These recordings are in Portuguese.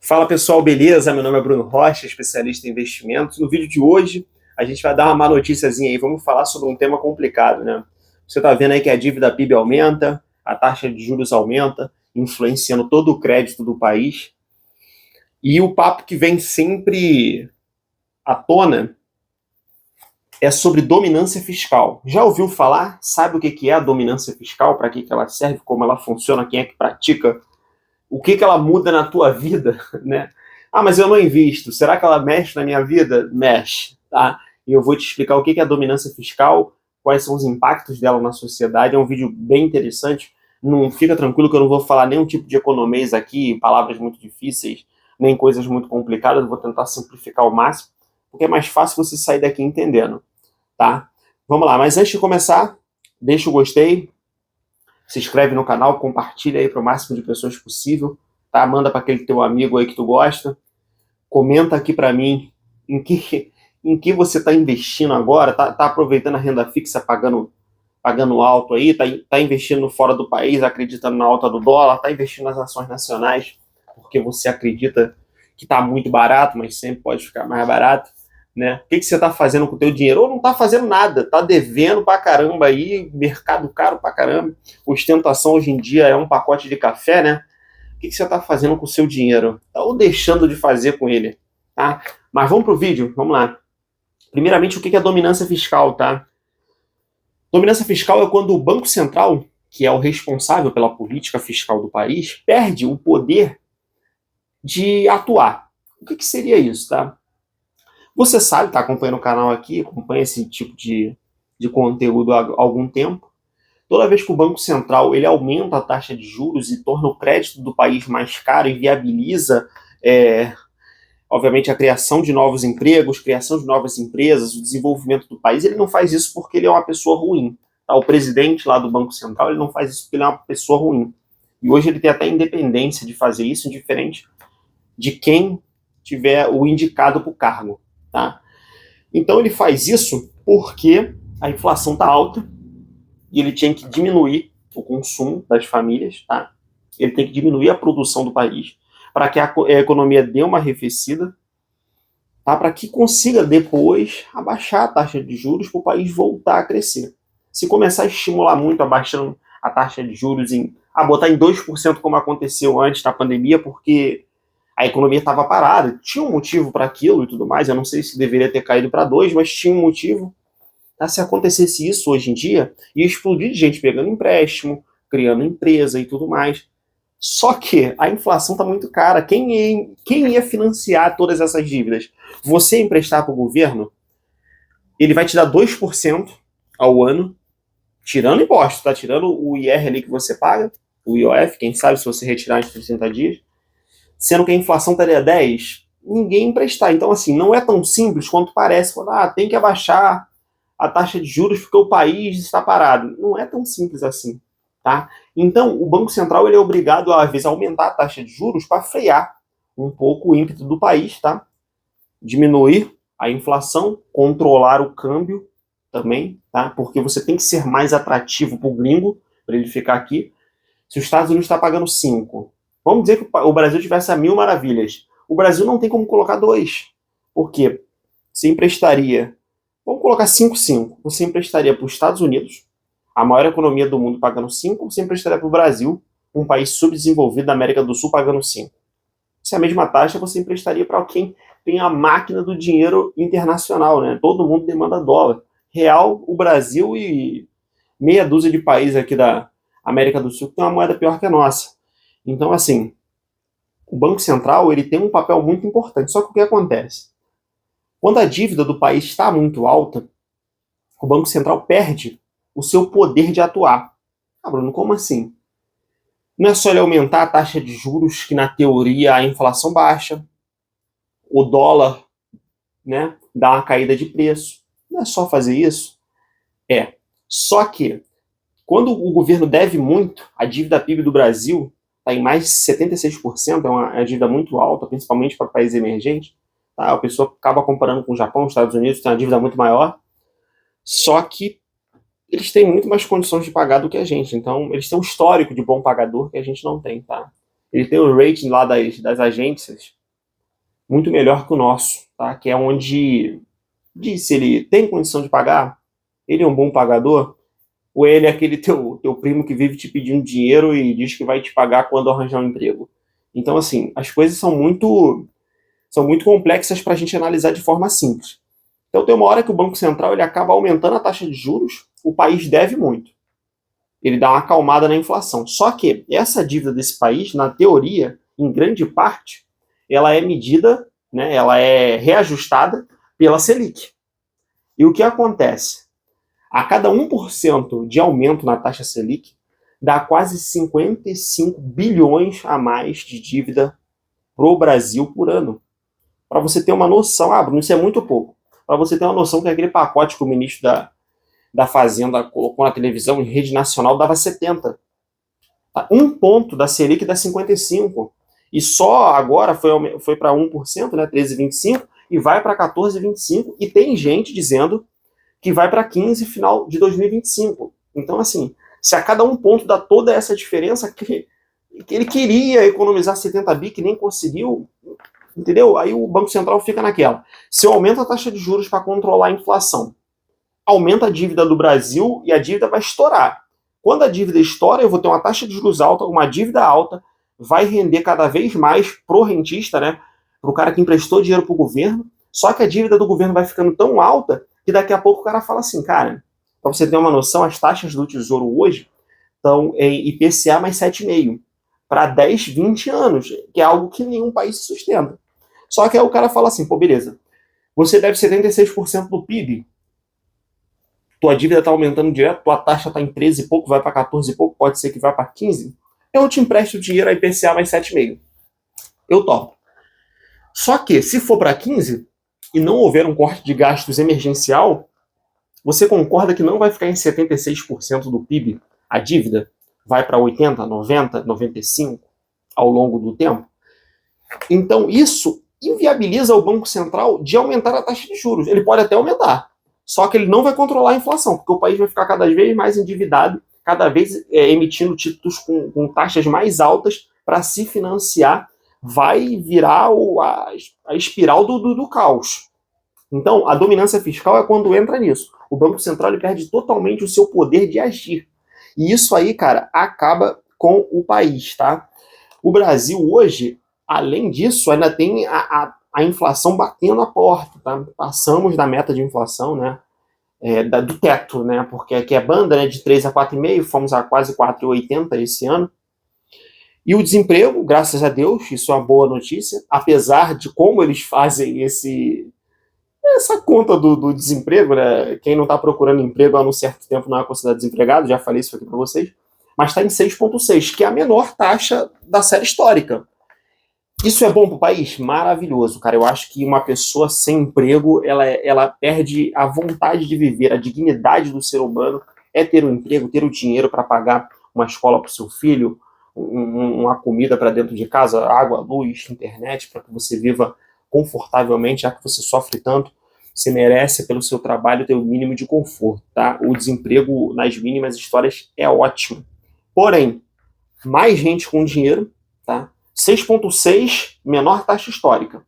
Fala pessoal, beleza? Meu nome é Bruno Rocha, especialista em investimentos. No vídeo de hoje, a gente vai dar uma má noticiazinha aí. Vamos falar sobre um tema complicado, né? Você está vendo aí que a dívida PIB aumenta, a taxa de juros aumenta, influenciando todo o crédito do país. E o papo que vem sempre à tona é sobre dominância fiscal. Já ouviu falar? Sabe o que é a dominância fiscal? Para que ela serve? Como ela funciona? Quem é que pratica? O que ela muda na tua vida, né? Ah, mas eu não invisto. Será que ela mexe na minha vida? Mexe, tá? E eu vou te explicar o que é a dominância fiscal, quais são os impactos dela na sociedade. É um vídeo bem interessante. Não fica tranquilo que eu não vou falar nenhum tipo de economês aqui, palavras muito difíceis, nem coisas muito complicadas. Eu vou tentar simplificar ao máximo, porque é mais fácil você sair daqui entendendo, tá? Vamos lá, mas antes de começar, deixa o gostei, se inscreve no canal, compartilha aí para o máximo de pessoas possível, tá? Manda para aquele teu amigo aí que tu gosta. Comenta aqui para mim em que você está investindo agora, tá aproveitando a renda fixa pagando alto aí, tá investindo fora do país, acreditando na alta do dólar, tá investindo nas ações nacionais, porque você acredita que está muito barato, mas sempre pode ficar mais barato, né? O que você está fazendo com o teu dinheiro? Ou não está fazendo nada, está devendo pra caramba aí, mercado caro pra caramba, ostentação hoje em dia é um pacote de café, né? O que você está fazendo com o seu dinheiro? Ou deixando de fazer com ele, tá? Mas vamos pro vídeo, vamos lá. Primeiramente, o que é dominância fiscal, tá? Dominância fiscal é quando o Banco Central, que é o responsável pela política fiscal do país, perde o poder de atuar. O que seria isso, tá? Você sabe, está acompanhando o canal aqui, acompanha esse tipo de conteúdo há algum tempo. Toda vez que o Banco Central ele aumenta a taxa de juros e torna o crédito do país mais caro e viabiliza, obviamente, a criação de novos empregos, criação de novas empresas, o desenvolvimento do país, ele não faz isso porque ele é uma pessoa ruim. Tá? O presidente lá do Banco Central ele não faz isso porque ele é uma pessoa ruim. E hoje ele tem até independência de fazer isso, diferente de quem tiver o indicado para o cargo. Tá? Então ele faz isso porque a inflação está alta e ele tinha que diminuir o consumo das famílias, tá? Ele tem que diminuir a produção do país para que a economia dê uma arrefecida, tá? Para que consiga depois abaixar a taxa de juros para o país voltar a crescer. Se começar a estimular muito, abaixando a taxa de juros, botar em 2% como aconteceu antes da pandemia, porque a economia estava parada, tinha um motivo para aquilo e tudo mais, eu não sei se deveria ter caído para 2, mas tinha um motivo. Tá? Se acontecesse isso hoje em dia, ia explodir de gente pegando empréstimo, criando empresa e tudo mais. Só que a inflação está muito cara. Quem ia financiar todas essas dívidas? Você emprestar para o governo, ele vai te dar 2% ao ano, tirando imposto, tá? Tirando o IR ali que você paga, o IOF, quem sabe se você retirar em 30 dias, sendo que a inflação estaria 10, ninguém emprestar. Então, assim, não é tão simples quanto parece. Tem que abaixar a taxa de juros porque o país está parado. Não é tão simples assim, tá? Então, o Banco Central ele é obrigado, às vezes, a aumentar a taxa de juros para frear um pouco o ímpeto do país, tá? Diminuir a inflação, controlar o câmbio também, tá? Porque você tem que ser mais atrativo para o gringo, para ele ficar aqui. Se os Estados Unidos está pagando 5, vamos dizer que o Brasil tivesse a 1.000 maravilhas. O Brasil não tem como colocar 2. Por quê? Você emprestaria, vamos colocar 5,5. Você emprestaria para os Estados Unidos, a maior economia do mundo, pagando 5, você emprestaria para o Brasil, um país subdesenvolvido da América do Sul, pagando 5. Se é a mesma taxa, você emprestaria para quem tem a máquina do dinheiro internacional, né? Todo mundo demanda dólar. Real, o Brasil e meia dúzia de países aqui da América do Sul que tem uma moeda pior que a nossa. Então, assim, o Banco Central ele tem um papel muito importante. Só que o que acontece? Quando a dívida do país está muito alta, o Banco Central perde o seu poder de atuar. Ah, Bruno, como assim? Não é só ele aumentar a taxa de juros, que na teoria a inflação baixa, o dólar, né, dá uma caída de preço. Não é só fazer isso? É. Só que, quando o governo deve muito, a dívida PIB do Brasil está em mais de 76%, é uma dívida muito alta, principalmente para países emergentes. Tá? A pessoa acaba comparando com o Japão, os Estados Unidos, tem uma dívida muito maior. Só que eles têm muito mais condições de pagar do que a gente. Então, eles têm um histórico de bom pagador que a gente não tem, tá? Eles têm o rating lá das agências muito melhor que o nosso, tá? Que é onde diz se ele tem condição de pagar, ele é um bom pagador, ou ele é aquele teu primo que vive te pedindo dinheiro e diz que vai te pagar quando arranjar um emprego. Então, assim, as coisas são muito complexas para a gente analisar de forma simples. Então, tem uma hora que o Banco Central ele acaba aumentando a taxa de juros, o país deve muito. Ele dá uma acalmada na inflação. Só que essa dívida desse país, na teoria, em grande parte, ela é medida, né, ela é reajustada pela Selic. E o que acontece? A cada 1% de aumento na taxa Selic, dá quase 55 bilhões a mais de dívida para o Brasil por ano. Para você ter uma noção, Bruno, isso é muito pouco. Para você ter uma noção que aquele pacote que o ministro da Fazenda colocou na televisão, em rede nacional, dava 70. Um ponto da Selic dá 55. E só agora foi para 1%, né, 13,25, e vai para 14,25. E tem gente dizendo que vai para 15 final de 2025. Então, assim, se a cada 1 ponto dá toda essa diferença, que ele queria economizar 70 bi, que nem conseguiu, entendeu? Aí o Banco Central fica naquela. Se eu aumento a taxa de juros para controlar a inflação, aumenta a dívida do Brasil e a dívida vai estourar. Quando a dívida estoura, eu vou ter uma taxa de juros alta, uma dívida alta, vai render cada vez mais pro rentista, né? Pro cara que emprestou dinheiro pro governo. Só que a dívida do governo vai ficando tão alta que daqui a pouco o cara fala assim, cara, para você ter uma noção, as taxas do Tesouro hoje estão em IPCA mais 7,5 para 10, 20 anos, que é algo que nenhum país sustenta. Só que aí o cara fala assim, pô, beleza, você deve 76% do PIB, tua dívida está aumentando direto, tua taxa está em 13 e pouco, vai para 14 e pouco, pode ser que vá para 15, eu te empresto o dinheiro a IPCA mais 7,5. Eu topo. Só que, se for para 15 e não houver um corte de gastos emergencial, você concorda que não vai ficar em 76% do PIB a dívida? Vai para 80, 90, 95 ao longo do tempo? Então, isso inviabiliza o Banco Central de aumentar a taxa de juros. Ele pode até aumentar, só que ele não vai controlar a inflação, porque o país vai ficar cada vez mais endividado, cada vez emitindo títulos com taxas mais altas para se financiar, vai virar a espiral do caos. Então, a dominância fiscal é quando entra nisso. O Banco Central ele perde totalmente o seu poder de agir. E isso aí, cara, acaba com o país, tá? O Brasil hoje, além disso, ainda tem a inflação batendo a porta, tá? Passamos da meta de inflação, né? Do teto, né? Porque aqui é banda, né? De 3 a 4,5, fomos a quase 4,80 esse ano. E o desemprego, graças a Deus, isso é uma boa notícia, apesar de como eles fazem essa conta do desemprego, né? Quem não está procurando emprego há um certo tempo não é considerado desempregado, já falei isso aqui para vocês, mas está em 6,6, que é a menor taxa da série histórica. Isso é bom para o país? Maravilhoso, cara. Eu acho que uma pessoa sem emprego, ela perde a vontade de viver, a dignidade do ser humano é ter um emprego, ter o dinheiro para pagar uma escola para o seu filho, uma comida para dentro de casa, água, luz, internet, para que você viva confortavelmente, já que você sofre tanto. Você merece, pelo seu trabalho, ter o mínimo de conforto, tá? O desemprego nas mínimas histórias é ótimo. Porém, mais gente com dinheiro, tá? 6,6, menor taxa histórica.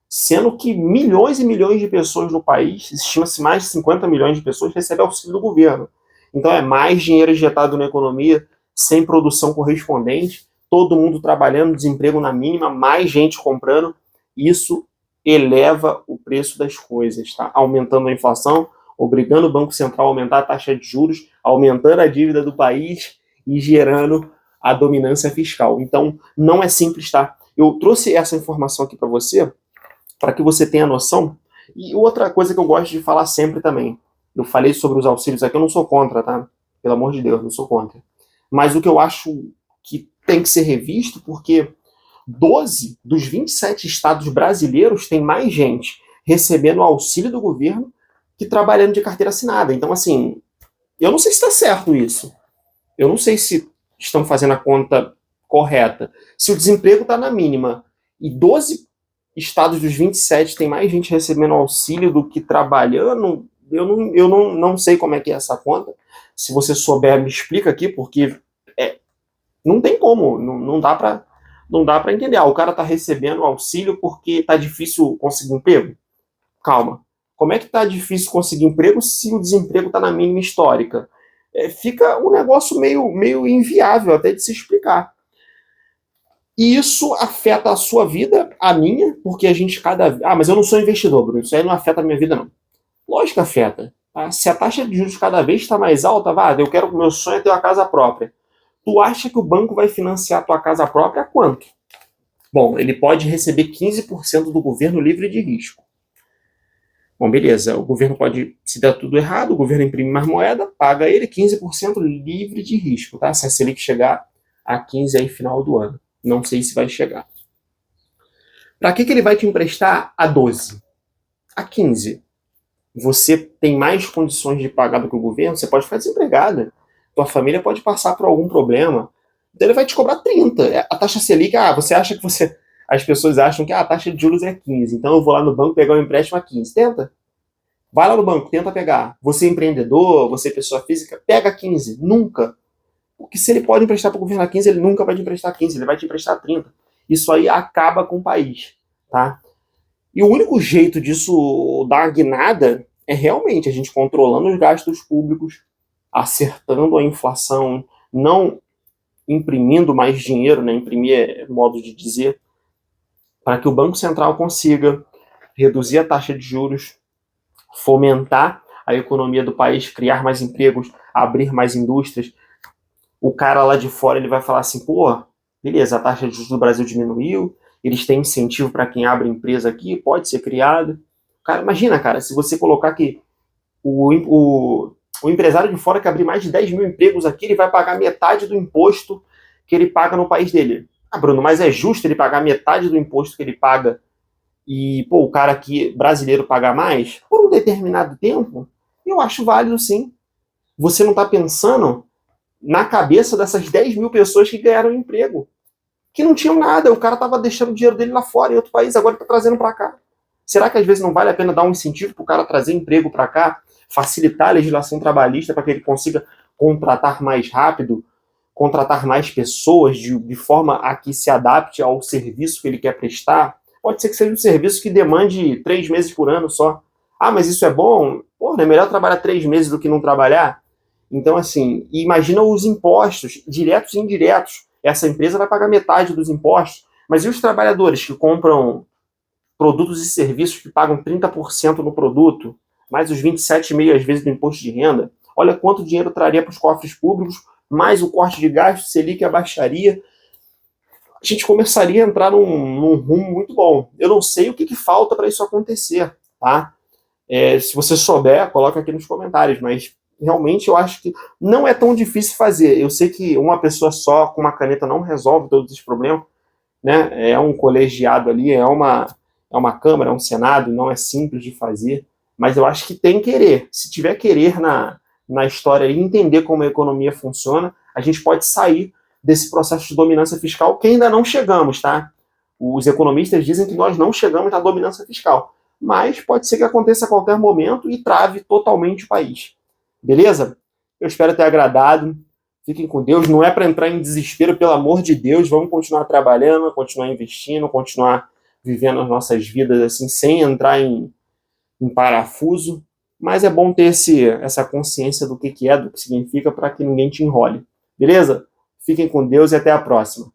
Sendo que milhões e milhões de pessoas no país, estima-se mais de 50 milhões de pessoas, recebem auxílio do governo. Então é mais dinheiro injetado na economia, sem produção correspondente, todo mundo trabalhando, desemprego na mínima, mais gente comprando. Isso eleva o preço das coisas, tá? Aumentando a inflação, obrigando o Banco Central a aumentar a taxa de juros, aumentando a dívida do país e gerando a dominância fiscal. Então, não é simples, tá? Eu trouxe essa informação aqui para você, para que você tenha noção. E outra coisa que eu gosto de falar sempre também, eu falei sobre os auxílios aqui, eu não sou contra, tá? Pelo amor de Deus, não sou contra. Mas o que eu acho que tem que ser revisto, porque 12 dos 27 estados brasileiros têm mais gente recebendo auxílio do governo que trabalhando de carteira assinada. Então, assim, eu não sei se está certo isso. Eu não sei se estão fazendo a conta correta. Se o desemprego está na mínima e 12 estados dos 27 têm mais gente recebendo auxílio do que trabalhando, eu não sei como é que é essa conta. Se você souber, me explica aqui, porque não tem como, não dá Não dá para entender. O cara está recebendo auxílio porque está difícil conseguir emprego? Calma. Como é que está difícil conseguir emprego se o desemprego está na mínima histórica? Fica um negócio meio inviável até de se explicar. E isso afeta a sua vida, a minha, porque a gente cada... Ah, mas eu não sou investidor, Bruno. Isso aí não afeta a minha vida, não. Lógico que afeta. Tá? Se a taxa de juros cada vez está mais alta, eu quero... Meu sonho é ter uma casa própria. Tu acha que o banco vai financiar a tua casa própria a quanto? Bom, ele pode receber 15% do governo livre de risco. Bom, beleza, o governo pode, se der tudo errado, o governo imprime mais moeda, paga ele 15% livre de risco, tá? Se a Selic chegar a 15 aí final do ano. Não sei se vai chegar. Para que ele vai te emprestar a 12? A 15. Você tem mais condições de pagar do que o governo, você pode ficar desempregada. Tua família pode passar por algum problema. Então ele vai te cobrar 30. A taxa Selic, você acha que você... As pessoas acham que a taxa de juros é 15, então eu vou lá no banco pegar um empréstimo a 15. Tenta. Vai lá no banco, tenta pegar. Você é empreendedor, você é pessoa física, pega 15. Nunca. Porque se ele pode emprestar para o governo a 15, ele nunca vai te emprestar 15, ele vai te emprestar 30. Isso aí acaba com o país. Tá? E o único jeito disso dar guinada é realmente a gente controlando os gastos públicos, acertando a inflação, não imprimindo mais dinheiro, né? Imprimir é modo de dizer, para que o Banco Central consiga reduzir a taxa de juros, fomentar a economia do país, criar mais empregos, abrir mais indústrias. O cara lá de fora ele vai falar assim, pô, beleza, a taxa de juros do Brasil diminuiu, eles têm incentivo para quem abre empresa aqui, pode ser criado. Cara, imagina, cara, se você colocar que o empresário de fora que abrir mais de 10 mil empregos aqui, ele vai pagar metade do imposto que ele paga no país dele. Ah, Bruno, mas é justo ele pagar metade do imposto que ele paga e, pô, o cara aqui brasileiro pagar mais por um determinado tempo? Eu acho válido, sim. Você não está pensando na cabeça dessas 10 mil pessoas que ganharam emprego, que não tinham nada, o cara estava deixando o dinheiro dele lá fora em outro país, agora está trazendo para cá. Será que às vezes não vale a pena dar um incentivo para o cara trazer emprego para cá, facilitar a legislação trabalhista para que ele consiga contratar mais rápido, contratar mais pessoas de forma a que se adapte ao serviço que ele quer prestar? Pode ser que seja um serviço que demande 3 meses por ano só. Ah, mas isso é bom? Pô, não é melhor trabalhar 3 meses do que não trabalhar? Então, assim, imagina os impostos, diretos e indiretos. Essa empresa vai pagar metade dos impostos, mas e os trabalhadores que compram produtos e serviços que pagam 30% no produto, mais os 27,5% às vezes do imposto de renda? Olha quanto dinheiro traria para os cofres públicos, mais o corte de gastos, Selic abaixaria. A gente começaria a entrar num rumo muito bom. Eu não sei o que falta para isso acontecer, tá? Se você souber, coloca aqui nos comentários, mas realmente eu acho que não é tão difícil fazer. Eu sei que uma pessoa só com uma caneta não resolve todos os problemas, né? É um colegiado ali, é uma Câmara, é um Senado, não é simples de fazer, mas eu acho que tem querer. Se tiver querer na história e entender como a economia funciona, a gente pode sair desse processo de dominância fiscal que ainda não chegamos, tá? Os economistas dizem que nós não chegamos na dominância fiscal, mas pode ser que aconteça a qualquer momento e trave totalmente o país. Beleza? Eu espero ter agradado. Fiquem com Deus. Não é para entrar em desespero, pelo amor de Deus. Vamos continuar trabalhando, continuar investindo, continuar vivendo as nossas vidas assim, sem entrar em parafuso. Mas é bom ter essa consciência do que é, do que significa, para que ninguém te enrole. Beleza? Fiquem com Deus e até a próxima.